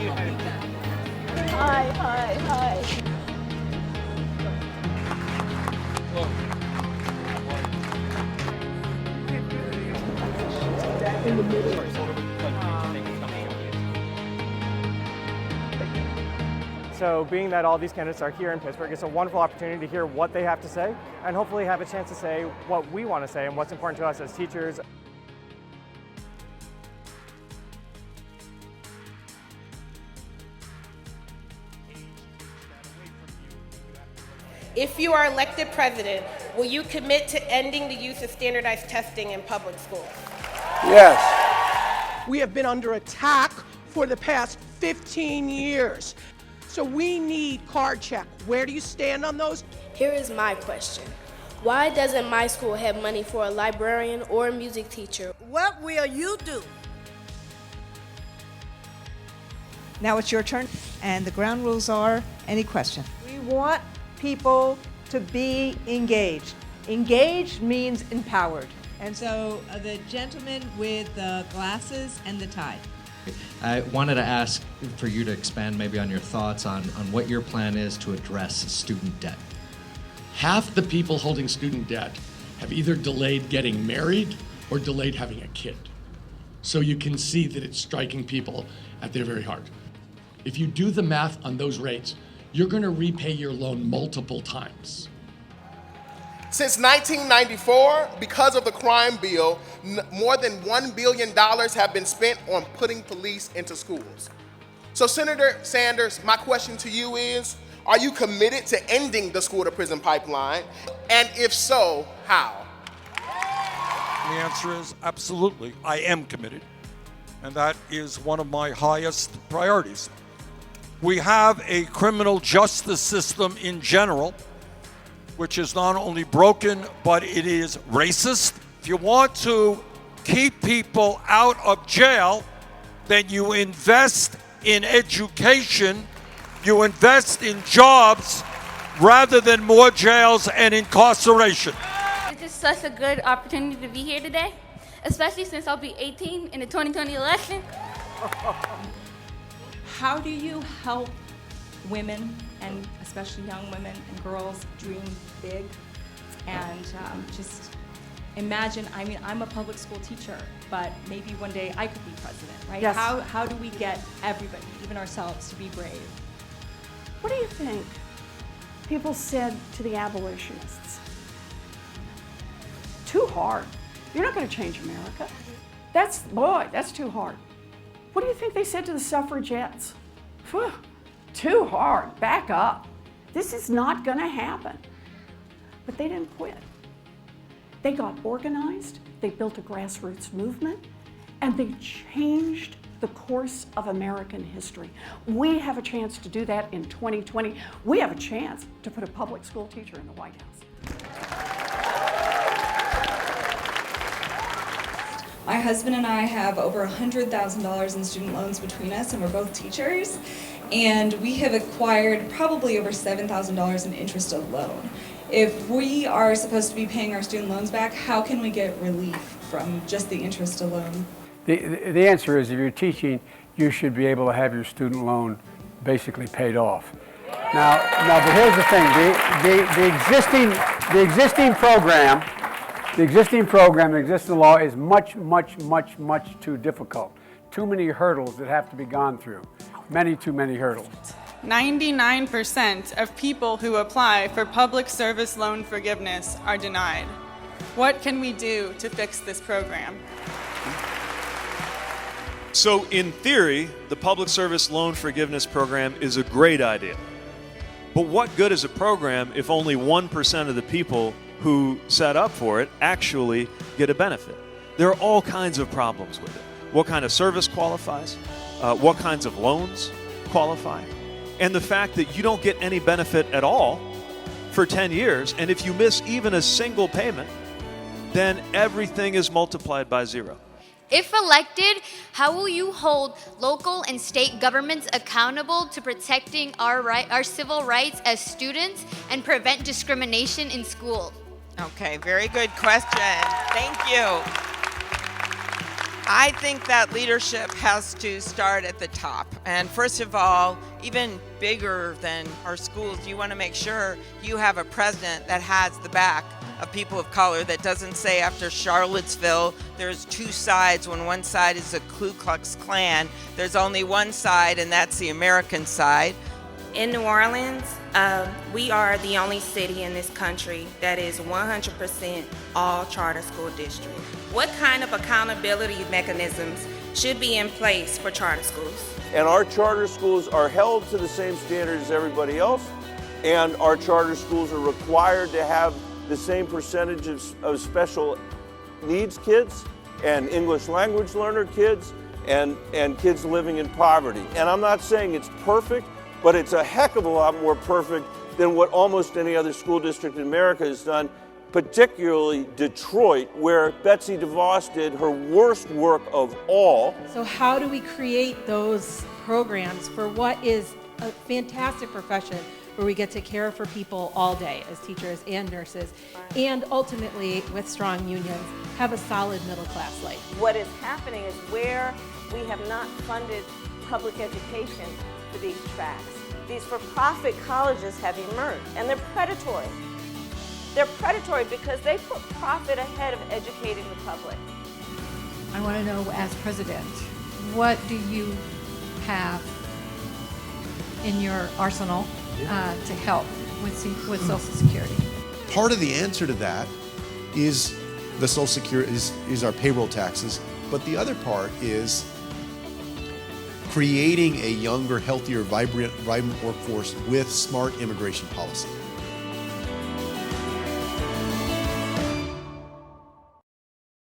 Hi. So being that all these candidates are here in Pittsburgh, it's a wonderful opportunity to hear what they have to say and hopefully have a chance to say what we want to say and what's important to us as teachers. If you are elected president, will you commit to ending the use of standardized testing in public schools? Yes. We have been under attack for the past 15 years. So we need card check. Where do you stand on those? Here is my question. Why doesn't my school have money for a librarian or a music teacher? What will you do? Now it's your turn, and the ground rules are any question. We want people to be engaged. Engaged means empowered. And so the gentleman with the glasses and the tie. I wanted to ask for you to expand maybe on your thoughts on what your plan is to address student debt. Half the people holding student debt have either delayed getting married or delayed having a kid. So you can see that it's striking people at their very heart. If you do the math on those rates, you're going to repay your loan multiple times. Since 1994, because of the crime bill, more than $1 billion have been spent on putting police into schools. So Senator Sanders, my question to you is, are you committed to ending the school-to-prison pipeline? And if so, how? The answer is absolutely. I am committed. And that is one of my highest priorities. We have a criminal justice system in general, which is not only broken, but it is racist. If you want to keep people out of jail, then you invest in education, you invest in jobs, rather than more jails and incarceration. It's just such a good opportunity to be here today, especially since I'll be 18 in the 2020 election. How do you help women, and especially young women and girls, dream big and just imagine? I mean, I'm a public school teacher, but maybe one day I could be president, right? Yes. How do we get everybody, even ourselves, to be brave? What do you think people said to the abolitionists? Too hard. You're not going to change America. That's too hard. What do you think they said to the suffragettes? Phew, too hard, back up. This is not going to happen. But they didn't quit. They got organized, they built a grassroots movement, and they changed the course of American history. We have a chance to do that in 2020. We have a chance to put a public school teacher in the White House. My husband and I have over $100,000 in student loans between us, and we're both teachers. And we have acquired probably over $7,000 in interest alone. If we are supposed to be paying our student loans back, how can we get relief from just the interest alone? The answer is, if you're teaching, you should be able to have your student loan basically paid off. Now, but here's the thing: the existing program, the existing law is much too difficult. Too many hurdles that have to be gone through. Too many hurdles. 99% of people who apply for public service loan forgiveness are denied. What can we do to fix this program? So in theory, the public service loan forgiveness program is a great idea. But what good is a program if only 1% of the people who set up for it actually get a benefit? There are all kinds of problems with it. What kind of service qualifies? What kinds of loans qualify? And the fact that you don't get any benefit at all for 10 years, and if you miss even a single payment, then everything is multiplied by zero. If elected, how will you hold local and state governments accountable to protecting our civil rights as students and prevent discrimination in school? Okay, very good question. Thank you. I think that leadership has to start at the top. And first of all, even bigger than our schools, you want to make sure you have a president that has the back of people of color, that doesn't say after Charlottesville there's two sides when one side is the Ku Klux Klan. There's only one side, and that's the American side. In New Orleans, we are the only city in this country that is 100% all charter school district. What kind of accountability mechanisms should be in place for charter schools? And our charter schools are held to the same standards as everybody else, and our charter schools are required to have the same percentage of special needs kids and English language learner kids and kids living in poverty. And I'm not saying it's perfect, but it's a heck of a lot more perfect than what almost any other school district in America has done, particularly Detroit, where Betsy DeVos did her worst work of all. So how do we create those programs for what is a fantastic profession where we get to care for people all day as teachers and nurses, and ultimately, with strong unions, have a solid middle class life? What is happening is where we have not funded public education for these tracks, these for-profit colleges have emerged, and they're predatory. They're predatory because they put profit ahead of educating the public. I want to know, as president, what do you have in your arsenal to help with Social Security? Part of the answer to that is the Social Security, is our payroll taxes, but the other part is creating a younger, healthier, vibrant workforce with smart immigration policy.